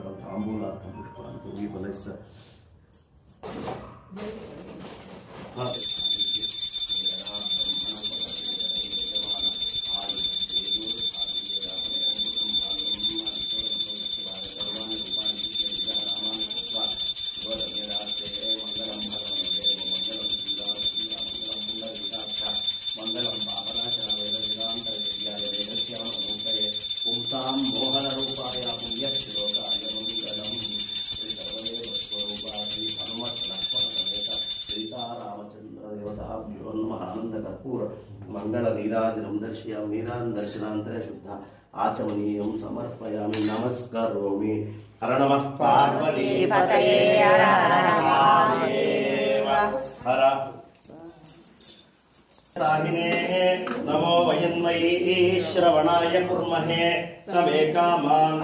तदनन्तरं ताम्बूलार्थं पुष्पाणि पूगीफलैः मोहनरूपाय पुण्यश्लोकाय मंगलम श्री सर्वदेव स्वरूपा श्री हनुमत लक्ष्मण समेत सीतारामचंद्र देवताभ्यो नमः आनंद कर्पूर मंगल नीराजनं दर्शयामि नीरान् दर्शनान्तरे शुद्ध आचमनीयं समर्पयामि नमस्करोमि हर नमः पार्वती पतये हर हर महादेव हर साहिने नमो वयन्मयी श्रवणाय कुर्महे समे कामान्